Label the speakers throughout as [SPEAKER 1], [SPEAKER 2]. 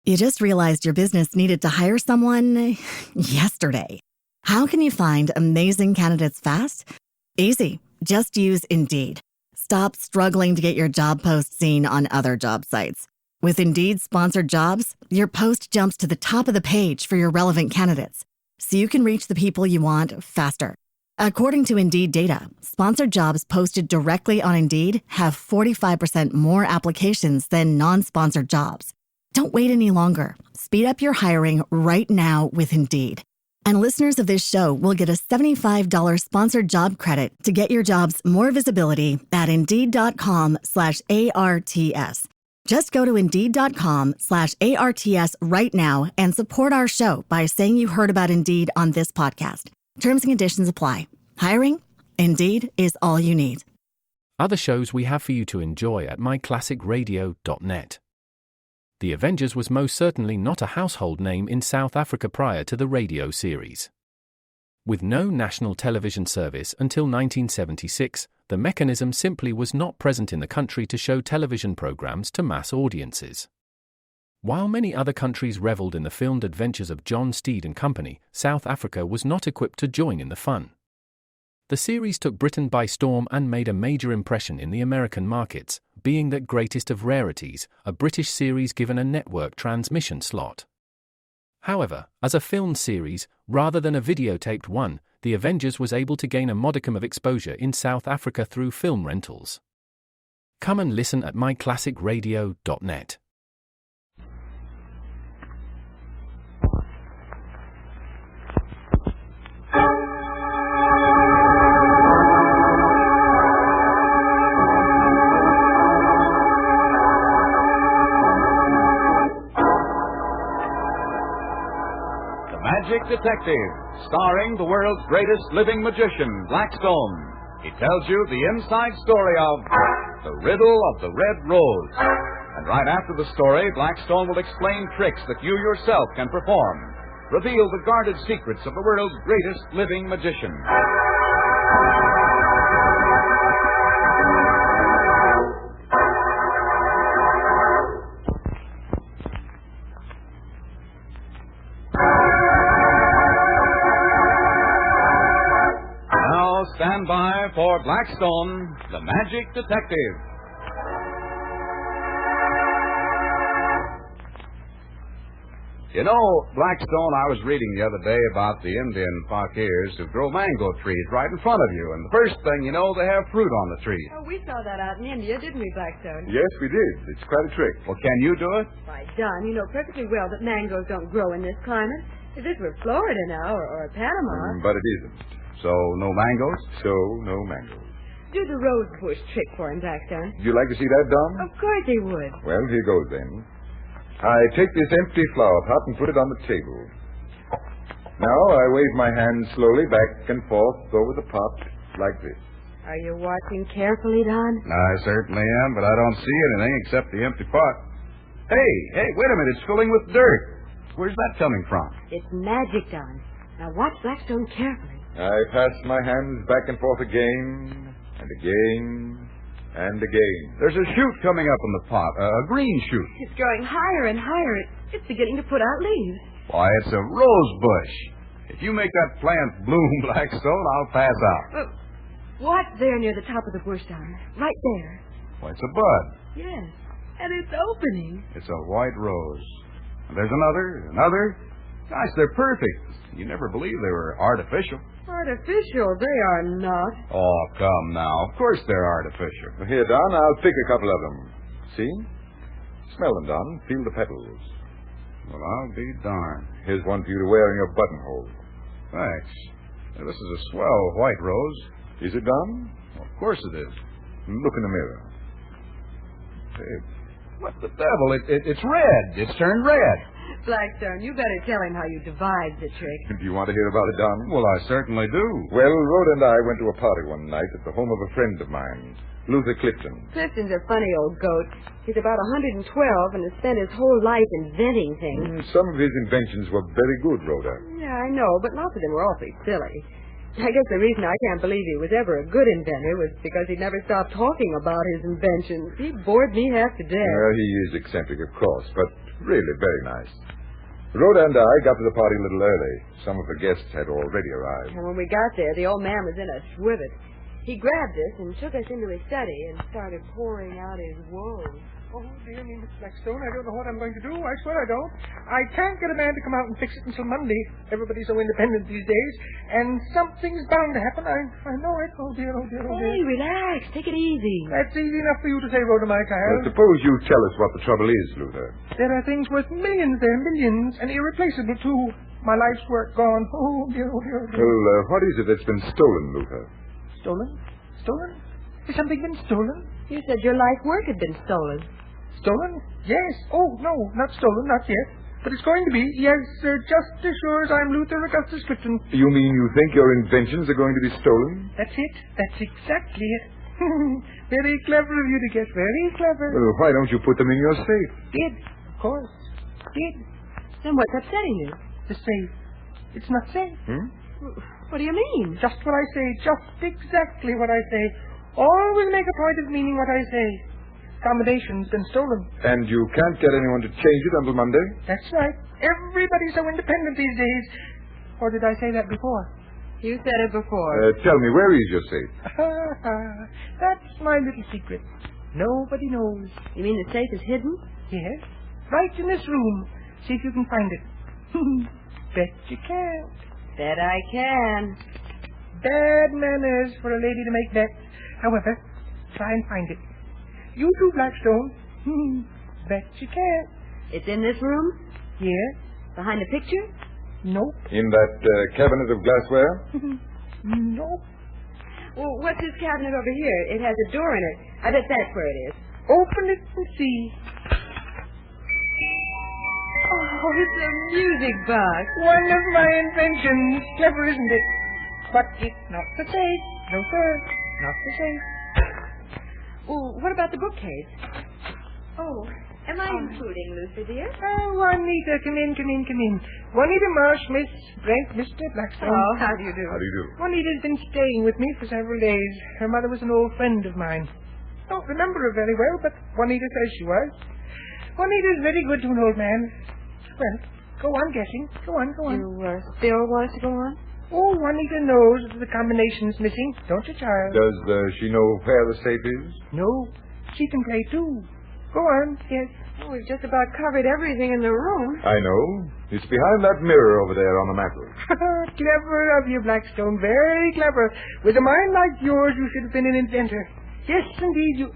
[SPEAKER 1] You just realized your business needed to hire someone yesterday. How can you find amazing candidates fast? Easy. Just use Indeed. Stop struggling to get your job post seen on other job sites. With Indeed sponsored jobs, your post jumps to the top of the page for your relevant candidates, so you can reach the people you want faster. According to Indeed data, sponsored jobs posted directly on Indeed have 45% more applications than non-sponsored jobs. Don't wait any longer. Speed up your hiring right now with Indeed. And listeners of this show will get a $75 sponsored job credit to get your jobs more visibility at Indeed.com/ARTS. Just go to Indeed.com/ARTS right now and support our show by saying you heard about Indeed on this podcast. Terms and conditions apply. Hiring? Indeed is all you need.
[SPEAKER 2] Other shows we have for you to enjoy at myclassicradio.net. The Avengers was most certainly not a household name in South Africa prior to the radio series. With no national television service until 1976, the mechanism simply was not present in the country to show television programs to mass audiences. While many other countries reveled in the filmed adventures of John Steed and company, South Africa was not equipped to join in the fun. The series took Britain by storm and made a major impression in the American markets, being the greatest of rarities, a British series given a network transmission slot. However, as a filmed series, rather than a videotaped one, The Avengers was able to gain a modicum of exposure in South Africa through film rentals. Come and listen at myclassicradio.net.
[SPEAKER 3] Magic Detective, starring the world's greatest living magician, Blackstone. He tells you the inside story of the Riddle of the Red Rose. And right after the story, Blackstone will explain tricks that you yourself can perform, reveal the guarded secrets of the world's greatest living magician. Stand by for Blackstone, the Magic Detective. You know, Blackstone, I was reading the other day about the Indian fakirs who grow mango trees right in front of you, and the first thing you know, they have fruit on the tree.
[SPEAKER 4] Oh, we saw that out in India, didn't we, Blackstone?
[SPEAKER 5] Yes, we did. It's quite a trick.
[SPEAKER 3] Well, can you do it?
[SPEAKER 4] Why, Don, you know perfectly well that mangoes don't grow in this climate. If this were Florida now, or Panama...
[SPEAKER 5] But it isn't.
[SPEAKER 3] So, no mangoes?
[SPEAKER 5] So, no mangoes.
[SPEAKER 4] Do the rose bush trick for him, Blackstone.
[SPEAKER 5] Would you like to see that done?
[SPEAKER 4] Of course he would.
[SPEAKER 5] Well, here goes then. I take this empty flower pot and put it on the table. Now I wave my hand slowly back and forth over the pot like this.
[SPEAKER 4] Are you watching carefully, Don?
[SPEAKER 3] I certainly am, but I don't see anything except the empty pot. Hey, wait a minute. It's filling with dirt. Where's that coming from?
[SPEAKER 4] It's magic, Don. Now watch Blackstone carefully.
[SPEAKER 5] I pass my hands back and forth again, and again, and again.
[SPEAKER 3] There's a shoot coming up in the pot, a green shoot.
[SPEAKER 4] It's growing higher and higher. It's beginning to put out leaves.
[SPEAKER 3] Why, it's a rose bush. If you make that plant bloom, Blackstone, I'll pass out.
[SPEAKER 4] What's there near the top of the bush, Don? Right there.
[SPEAKER 3] Why, it's a bud.
[SPEAKER 4] Yes, and it's opening.
[SPEAKER 3] It's a white rose. And there's another. Gosh, they're perfect. You never believed they were artificial.
[SPEAKER 4] Artificial? They are not.
[SPEAKER 3] Oh, come now. Of course they're artificial.
[SPEAKER 5] Here, Don, I'll pick a couple of them. See? Smell them, Don. Feel the petals.
[SPEAKER 3] Well, I'll be darned.
[SPEAKER 5] Here's one for you to wear in your buttonhole.
[SPEAKER 3] Thanks. Now, this is a swell white rose.
[SPEAKER 5] Is it, Don?
[SPEAKER 3] Well, of course it is.
[SPEAKER 5] Look in the mirror.
[SPEAKER 3] Hey, what the devil? It's red. It's turned red.
[SPEAKER 4] Blackstone, you better tell him how you devised the trick.
[SPEAKER 5] Do you want to hear about it, Don?
[SPEAKER 3] Well, I certainly do.
[SPEAKER 5] Well, Rhoda and I went to a party one night at the home of a friend of mine, Luther Clifton.
[SPEAKER 4] Clifton's a funny old goat. He's about 112 and has spent his whole life inventing things.
[SPEAKER 5] Some of his inventions were very good, Rhoda.
[SPEAKER 4] Yeah, I know, but lots of them were awfully silly. I guess the reason I can't believe he was ever a good inventor was because he never stopped talking about his inventions. He bored me half to death.
[SPEAKER 5] Well, he is eccentric, of course, but Really very nice. Rhoda and I got to the party a little early. Some of the guests had already arrived.
[SPEAKER 4] And when we got there, the old man was in a swivet. He grabbed us and took us into his study and started pouring out his woes.
[SPEAKER 6] Oh, dear me, Miss Blackstone, I don't know what I'm going to do. I swear I don't. I can't get a man to come out and fix it until Monday. Everybody's so independent these days. And something's bound to happen. I know it. Oh, dear, oh, dear, oh, dear.
[SPEAKER 4] Hey, relax. Take it easy.
[SPEAKER 6] That's easy enough for you to say, Rhoda, my
[SPEAKER 5] Well,
[SPEAKER 6] child.
[SPEAKER 5] suppose you tell us what the trouble is, Luther.
[SPEAKER 6] There are things worth millions there, millions, and irreplaceable, too. My life's work gone. Oh, dear, oh, dear, oh, dear.
[SPEAKER 5] Well, what is it that's been stolen, Luther?
[SPEAKER 6] Stolen? Stolen? Has something been stolen?
[SPEAKER 4] You said your life work had been stolen.
[SPEAKER 6] Stolen? Yes. Oh, no, not stolen, not yet. But it's going to be, yes, just as sure as I'm Luther Augustus Clifton.
[SPEAKER 5] You mean you think your inventions are going to be stolen?
[SPEAKER 6] That's it. That's exactly it. Very clever of you to guess. Very clever.
[SPEAKER 5] Well, why don't you put them in your safe?
[SPEAKER 6] Did, of course. Did.
[SPEAKER 4] Then what's upsetting you?
[SPEAKER 6] The safe. It's not safe.
[SPEAKER 4] What do you mean?
[SPEAKER 6] Just what I say. Just exactly what I say. Always make a point of meaning what I say. Combination's been stolen.
[SPEAKER 5] And you can't get anyone to change it until Monday?
[SPEAKER 6] That's right. Everybody's so independent these days. Or did I say that before?
[SPEAKER 4] You said it before.
[SPEAKER 5] Tell me, where is your safe?
[SPEAKER 6] That's my little secret. Nobody knows.
[SPEAKER 4] You mean the safe is hidden?
[SPEAKER 6] Yes. Right in this room. See if you can find it. Bet you can't.
[SPEAKER 4] Bet I can.
[SPEAKER 6] Bad manners for a lady to make bets. However, try and find it. You too, Blackstone. Bet you can't.
[SPEAKER 4] It's in this room?
[SPEAKER 6] Yes.
[SPEAKER 4] Behind a picture?
[SPEAKER 6] Nope.
[SPEAKER 5] In that cabinet of glassware?
[SPEAKER 6] Nope.
[SPEAKER 4] Well, what's this cabinet over here? It has a door in it. I bet that's where it is.
[SPEAKER 6] Open it and see.
[SPEAKER 4] Oh, it's a music box.
[SPEAKER 6] One of my inventions. Clever, isn't it? But it's not the safe. No, sir. Not the safe.
[SPEAKER 4] Well, what about the bookcase? Oh, am I intruding, Lucy, dear?
[SPEAKER 6] Oh, Juanita, come in. Juanita Marsh, Miss Brent, Mr. Blackstone.
[SPEAKER 4] Oh, how do you do?
[SPEAKER 5] How do you do?
[SPEAKER 6] Juanita's been staying with me for several days. Her mother was an old friend of mine. Don't remember her very well, but Juanita says she was. Juanita's very good to an old man. Well, go on guessing. Go on.
[SPEAKER 4] You still want us to go on?
[SPEAKER 6] Oh, Juanita knows that the combination's missing. Don't you, child?
[SPEAKER 5] Does she know where the safe is?
[SPEAKER 6] No. She can play, too. Go on. Yes.
[SPEAKER 4] Oh, we've just about covered everything in the room.
[SPEAKER 5] I know. It's behind that mirror over there on the mantel.
[SPEAKER 6] Clever of you, Blackstone. Very clever. With a mind like yours, you should have been an inventor. Yes, indeed, you...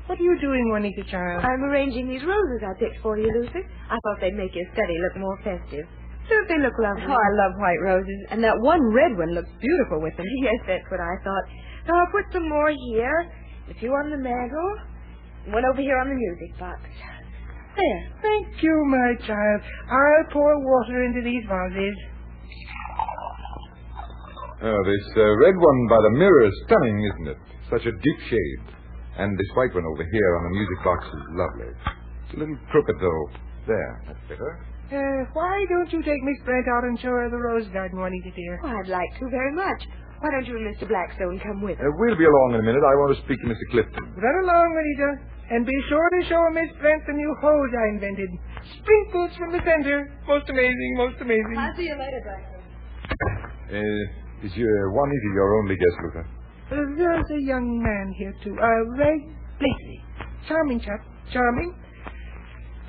[SPEAKER 6] What are you doing, Juanita, child?
[SPEAKER 4] I'm arranging these roses I picked for you, Lucy. I thought they'd make your study look more festive. Don't they look lovely? Oh, I love white roses. And that one red one looks beautiful with them. Yes, that's what I thought. So I'll put some more here, a few on the mantel, one over here on the music box. There.
[SPEAKER 6] Thank you, my child. I'll pour water into these vases.
[SPEAKER 5] Oh, this red one by the mirror is stunning, isn't it? Such a deep shade. And this white one over here on the music box is lovely. It's a little crooked, though. There, that's better.
[SPEAKER 6] Why don't you take Miss Brent out and show her the rose garden, Juanita, dear?
[SPEAKER 4] Oh, I'd like to very much. Why don't you and Mr. Blackstone come with us?
[SPEAKER 5] We'll be along in a minute. I want to speak to Mr. Clifton.
[SPEAKER 6] Run along, Juanita, and be sure to show Miss Brent the new hose I invented. Sprinkles from the center. Most amazing, most amazing.
[SPEAKER 4] I'll see you later, Blackstone.
[SPEAKER 5] Is Juanita your only guest, Luther?
[SPEAKER 6] There's a young man here, too. Ray Blakely. Charming chap. Charming.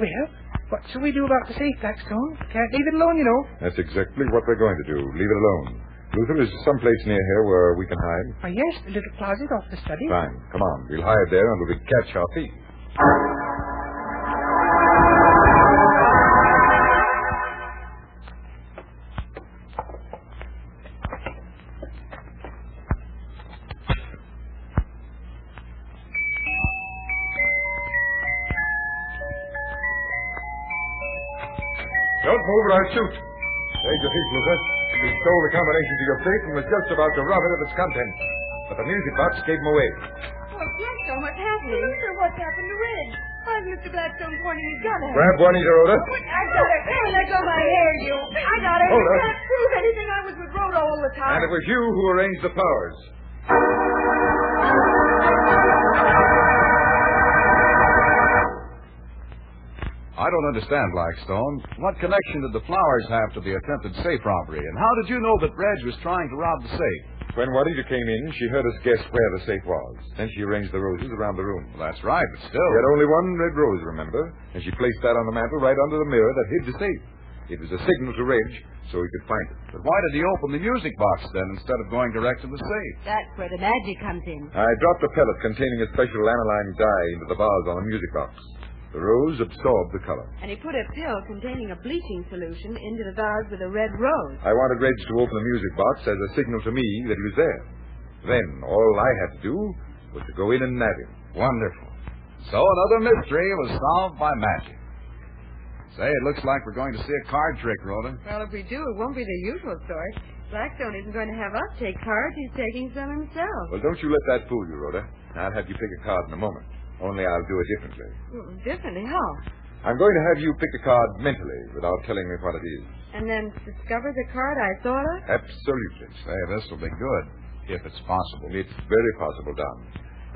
[SPEAKER 6] Well, what shall we do about the safe, Blackstone? Can't leave it alone, you know.
[SPEAKER 5] That's exactly what we're going to do. Leave it alone. Luther, is someplace near here where we can hide?
[SPEAKER 6] Yes, the little closet off the study.
[SPEAKER 5] Fine. Come on. We'll hide there until we catch our thief. Don't move or I'll shoot. There's your thief, Luther. He stole the combination to your safe and was just about to rob it of its contents. But the music box gave him away.
[SPEAKER 4] Oh, Blackstone, what's happening? Lucy, what's happened to Red? Why is Mr. Blackstone pointing his gun at him?
[SPEAKER 5] Grab Juanita, Rhoda.
[SPEAKER 4] I got it. Hey, let go of my hair, you. I got it.
[SPEAKER 5] Hold
[SPEAKER 4] You
[SPEAKER 5] her.
[SPEAKER 4] can't prove anything. I was with Rhoda all the time.
[SPEAKER 5] And it was you who arranged the powers.
[SPEAKER 3] I don't understand, Blackstone. What connection did the flowers have to the attempted safe robbery? And how did you know that Reg was trying to rob the safe?
[SPEAKER 5] When Juanita came in, she heard us guess where the safe was. Then she arranged the roses around the room.
[SPEAKER 3] Well, that's right, but still.
[SPEAKER 5] She had only one red rose, remember? And she placed that on the mantel right under the mirror that hid the safe. It was a signal to Reg so he could find it.
[SPEAKER 3] But why did he open the music box then instead of going direct to the safe?
[SPEAKER 4] That's where the magic comes in.
[SPEAKER 5] I dropped a pellet containing a special aniline dye into the vase on the music box. The rose absorbed the color.
[SPEAKER 4] And he put a pill containing a bleaching solution into the vase with a red rose.
[SPEAKER 5] I wanted Reg to open the music box as a signal to me that he was there. Then all I had to do was to go in and nab him.
[SPEAKER 3] Wonderful. So another mystery was solved by magic. Say, it looks like we're going to see a card trick, Rhoda.
[SPEAKER 4] Well, if we do, it won't be the usual sort. Blackstone isn't going to have us take cards. He's taking some himself.
[SPEAKER 5] Well, don't you let that fool you, Rhoda. I'll have you pick a card in a moment. Only I'll do it differently.
[SPEAKER 4] Well, differently? How?
[SPEAKER 5] I'm going to have you pick a card mentally without telling me what it is.
[SPEAKER 4] And then discover the card I thought of?
[SPEAKER 5] Absolutely.
[SPEAKER 3] Say, this will be good, if it's possible.
[SPEAKER 5] It's very possible, Don.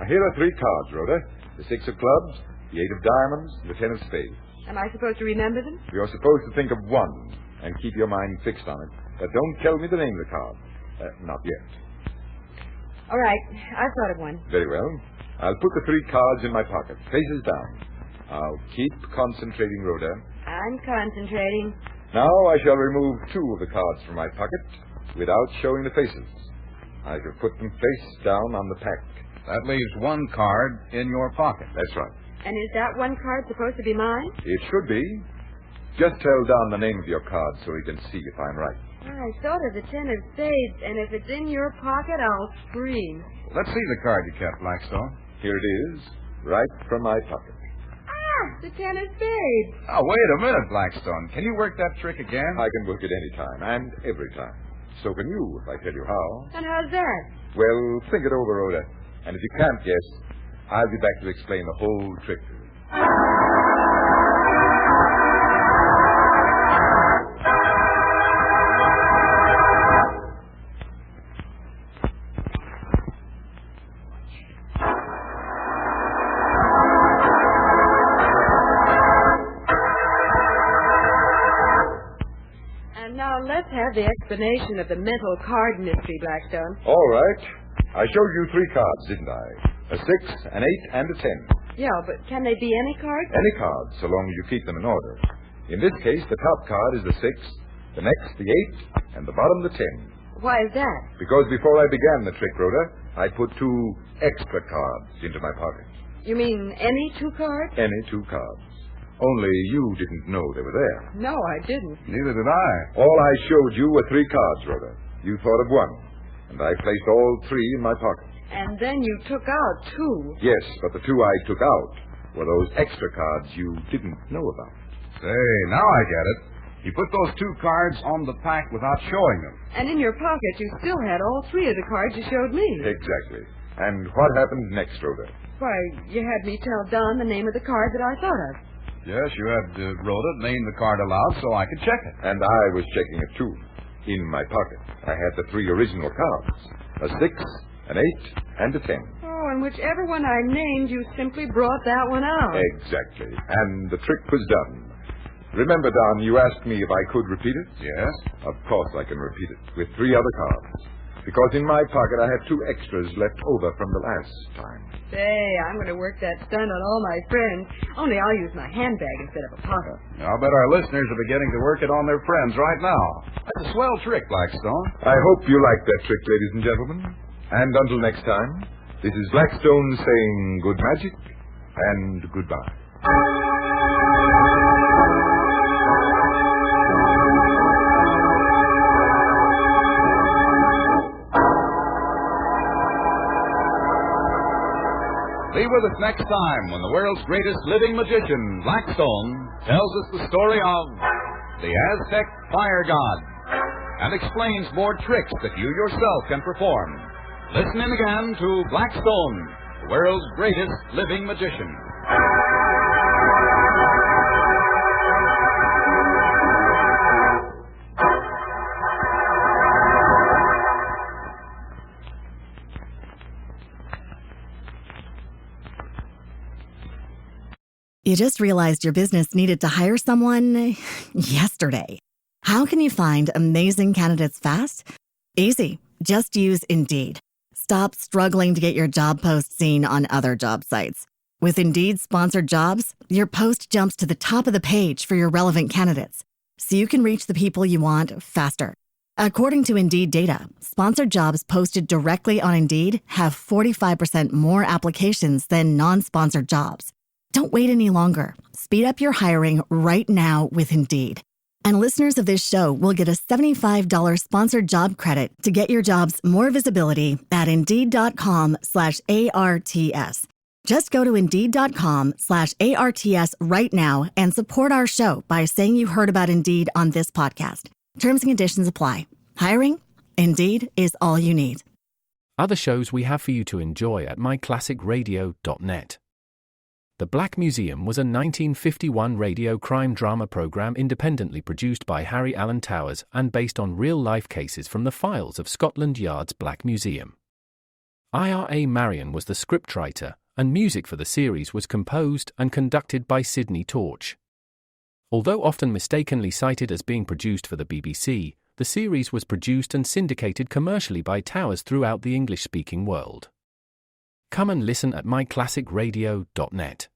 [SPEAKER 5] Now, here are 3 cards, Rhoda. The 6 of clubs, the 8 of diamonds, and the 10 of spades.
[SPEAKER 4] Am I supposed to remember them?
[SPEAKER 5] You're supposed to think of one and keep your mind fixed on it. But don't tell me the name of the card. Not yet.
[SPEAKER 4] All right. I've thought of one.
[SPEAKER 5] Very well. I'll put the 3 cards in my pocket, faces down. I'll keep concentrating, Rhoda.
[SPEAKER 4] I'm concentrating.
[SPEAKER 5] Now I shall remove 2 of the cards from my pocket without showing the faces. I shall put them face down on the pack.
[SPEAKER 3] That leaves 1 card in your pocket.
[SPEAKER 5] That's right.
[SPEAKER 4] And is that 1 card supposed to be mine?
[SPEAKER 5] It should be. Just tell Don the name of your card so he can see if I'm right.
[SPEAKER 4] I thought of the 10 of spades, and if it's in your pocket, I'll scream.
[SPEAKER 3] Let's see the card you kept, Blackstone.
[SPEAKER 5] Here it is, right from my pocket.
[SPEAKER 4] Ah, the 10 of spades.
[SPEAKER 3] Oh, wait a minute, Blackstone. Can you work that trick again?
[SPEAKER 5] I can work it any time, and every time. So can you, if I tell you how.
[SPEAKER 4] And how's that?
[SPEAKER 5] Well, think it over, Rhoda. And if you can't guess, I'll be back to explain the whole trick to you.
[SPEAKER 4] And now let's have the explanation of the mental card mystery, Blackstone.
[SPEAKER 5] All right. I showed you 3 cards, didn't I? A 6, an 8, and a 10.
[SPEAKER 4] Yeah, but can they be any card?
[SPEAKER 5] Any cards, so long as you keep them in order. In this case, the top card is the 6, the next the 8, and the bottom the 10.
[SPEAKER 4] Why is that?
[SPEAKER 5] Because before I began the trick, Rhoda, I put 2 extra cards into my pocket.
[SPEAKER 4] You mean any 2 cards?
[SPEAKER 5] Any 2 cards. Only you didn't know they were there.
[SPEAKER 4] No, I didn't.
[SPEAKER 3] Neither did I.
[SPEAKER 5] All I showed you were 3 cards, Rhoda. You thought of 1. And I placed all 3 in my pocket.
[SPEAKER 4] And then you took out 2.
[SPEAKER 5] Yes, but the 2 I took out were those extra cards you didn't know about.
[SPEAKER 3] Say, now I get it. You put those 2 cards on the pack without showing them.
[SPEAKER 4] And in your pocket, you still had all 3 of the cards you showed me.
[SPEAKER 5] Exactly. And what happened next, Rhoda?
[SPEAKER 4] Why, you had me tell Don the name of the card that I thought of.
[SPEAKER 3] Yes, you had Rhoda name the card aloud so I could check it.
[SPEAKER 5] And I was checking it, too. In my pocket, I had the 3 original cards. A 6, an 8, and a 10.
[SPEAKER 4] Oh, and whichever one I named, you simply brought that one out.
[SPEAKER 5] Exactly. And the trick was done. Remember, Don, you asked me if I could repeat it?
[SPEAKER 3] Yes?
[SPEAKER 5] Of course I can repeat it, with 3 other cards. Because in my pocket I have 2 extras left over from the last time.
[SPEAKER 4] Say, I'm going to work that stunt on all my friends. Only I'll use my handbag instead of a pocket.
[SPEAKER 3] I'll bet our listeners are beginning to work it on their friends right now. That's a swell trick, Blackstone.
[SPEAKER 5] I hope you like that trick, ladies and gentlemen. And until next time, this is Blackstone saying good magic and goodbye.
[SPEAKER 3] Be with us next time when the world's greatest living magician, Blackstone, tells us the story of the Aztec fire god and explains more tricks that you yourself can perform. Listen in again to Blackstone, the world's greatest living magician.
[SPEAKER 1] You just realized your business needed to hire someone yesterday. How can you find amazing candidates fast? Easy. Just use Indeed. Stop struggling to get your job post seen on other job sites. With Indeed sponsored jobs, your post jumps to the top of the page for your relevant candidates, so you can reach the people you want faster. According to Indeed data, sponsored jobs posted directly on Indeed have 45% more applications than non-sponsored jobs. Don't wait any longer. Speed up your hiring right now with Indeed. And listeners of this show will get a $75 sponsored job credit to get your jobs more visibility at Indeed.com/ARTS. Just go to Indeed.com/ARTS right now and support our show by saying you heard about Indeed on this podcast. Terms and conditions apply. Hiring? Indeed is all you need.
[SPEAKER 2] Other shows we have for you to enjoy at myclassicradio.net. The Black Museum was a 1951 radio crime drama program independently produced by Harry Alan Towers and based on real-life cases from the files of Scotland Yard's Black Museum. Ira Marion was the scriptwriter, and music for the series was composed and conducted by Sidney Torch. Although often mistakenly cited as being produced for the BBC, the series was produced and syndicated commercially by Towers throughout the English-speaking world. Come and listen at myclassicradio.net.